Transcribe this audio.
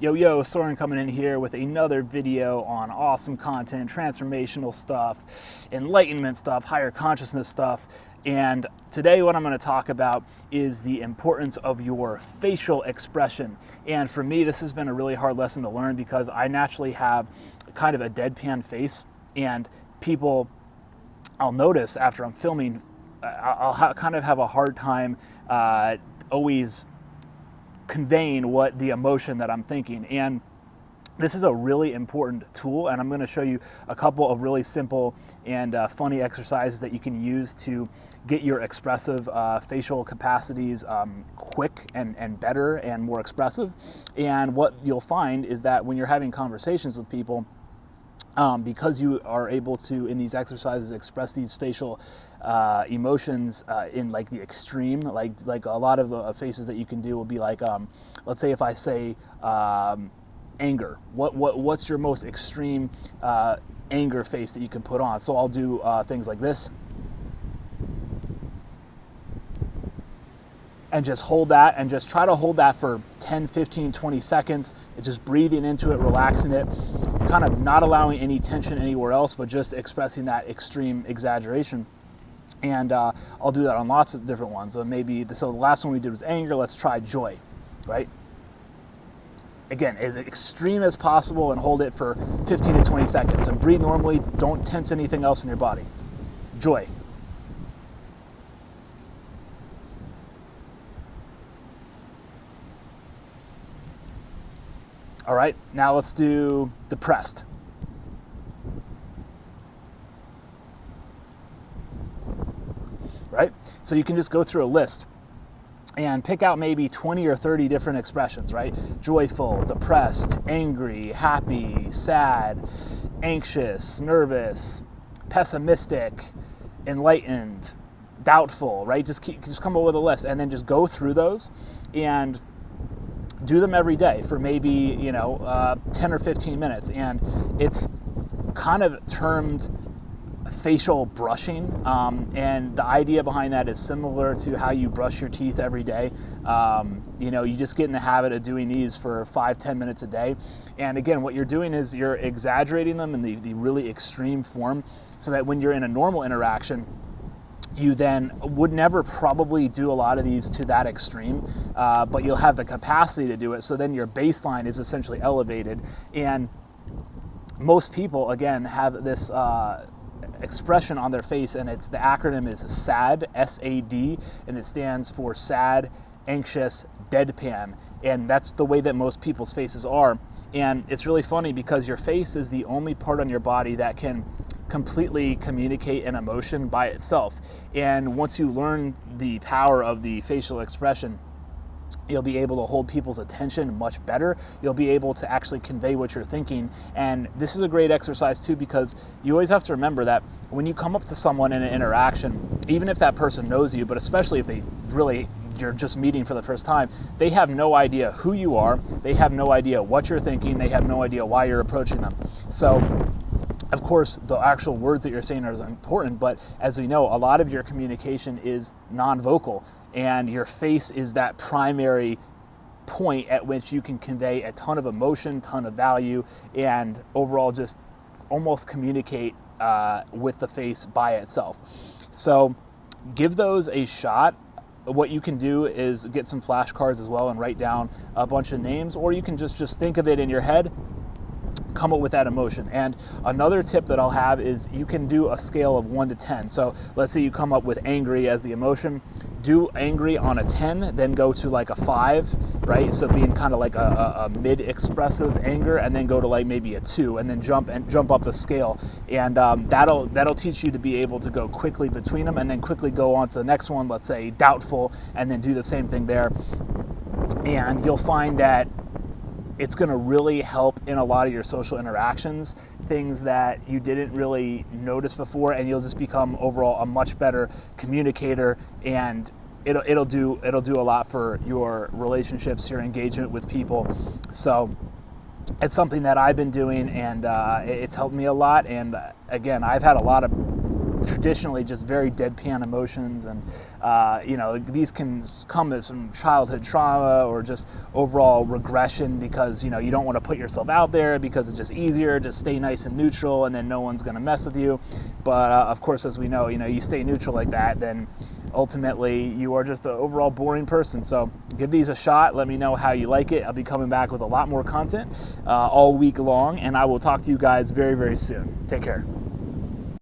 Yo, Soren coming in here with another video on awesome content, transformational stuff, enlightenment stuff, higher consciousness stuff. And today what I'm going to talk about is the importance of your facial expression. And for me, this has been a really hard lesson to learn because I naturally have kind of a deadpan face, and I'll notice after I'm filming, kind of have a hard time always conveying what the emotion that I'm thinking. And this is a really important tool, and I'm going to show you a couple of really simple and funny exercises that you can use to get your expressive facial capacities quick and better and more expressive. And what you'll find is that when you're having conversations with people, because you are able to, in these exercises, express these facial emotions in like the extreme, like a lot of the faces that you can do will be like, let's say if I say anger, what's your most extreme anger face that you can put on? So I'll do things like this, and just hold that, and just try to hold that for 10, 15, 20 seconds. It's just breathing into it, relaxing it, kind of not allowing any tension anywhere else, but just expressing that extreme exaggeration. And I'll do that on lots of different ones. So the last one we did was anger. Let's try joy, right? Again, as extreme as possible, and hold it for 15 to 20 seconds. And breathe normally. Don't tense anything else in your body. Joy. All right, now let's do depressed. Right? So you can just go through a list and pick out maybe 20 or 30 different expressions, right? Joyful, depressed, angry, happy, sad, anxious, nervous, pessimistic, enlightened, doubtful, right? Just come up with a list, and then just go through those and do them every day for maybe 10 or 15 minutes. And it's kind of termed facial brushing, and the idea behind that is similar to how you brush your teeth every day. You just get in the habit of doing these for 5-10 minutes a day, and again, what you're doing is you're exaggerating them in the really extreme form, so that when you're in a normal interaction, you then would never probably do a lot of these to that extreme, but you'll have the capacity to do it. So then your baseline is essentially elevated. And most people, again, have this expression on their face, and the acronym is SAD, S-A-D, and it stands for sad, anxious, deadpan. And that's the way that most people's faces are. And it's really funny because your face is the only part on your body that can completely communicate an emotion by itself. And once you learn the power of the facial expression, you'll be able to hold people's attention much better. You'll be able to actually convey what you're thinking. And this is a great exercise too, because you always have to remember that when you come up to someone in an interaction, even if that person knows you, but especially if you're just meeting for the first time, they have no idea who you are. They have no idea what you're thinking. They have no idea why you're approaching them. So of course, the actual words that you're saying are important, but as we know, a lot of your communication is non-vocal, and your face is that primary point at which you can convey a ton of emotion, ton of value, and overall just almost communicate with the face by itself. So give those a shot. What you can do is get some flashcards as well and write down a bunch of names, or you can just think of it in your head, come up with that emotion. And another tip that I'll have is you can do a scale of 1 to 10. So let's say you come up with angry as the emotion, do angry on a 10, then go to like a 5, right? So being kind of like a mid-expressive anger, and then go to like maybe a 2, and then jump up the scale. And that'll teach you to be able to go quickly between them, and then quickly go on to the next one, let's say doubtful, and then do the same thing there. And you'll find that it's going to really help in a lot of your social interactions, things that you didn't really notice before, and you'll just become overall a much better communicator, and it'll do a lot for your relationships, your engagement with people. So it's something that I've been doing, and it's helped me a lot. And again, I've had a lot of traditionally just very deadpan emotions, and these can come as some childhood trauma or just overall regression because you don't want to put yourself out there because it's just easier to stay nice and neutral, and then no one's going to mess with you. But of course, as we know, you stay neutral like that, then ultimately you are just an overall boring person. So give these a shot. Let me know how you like it. I'll be coming back with a lot more content all week long, and I will talk to you guys very, very soon. Take care.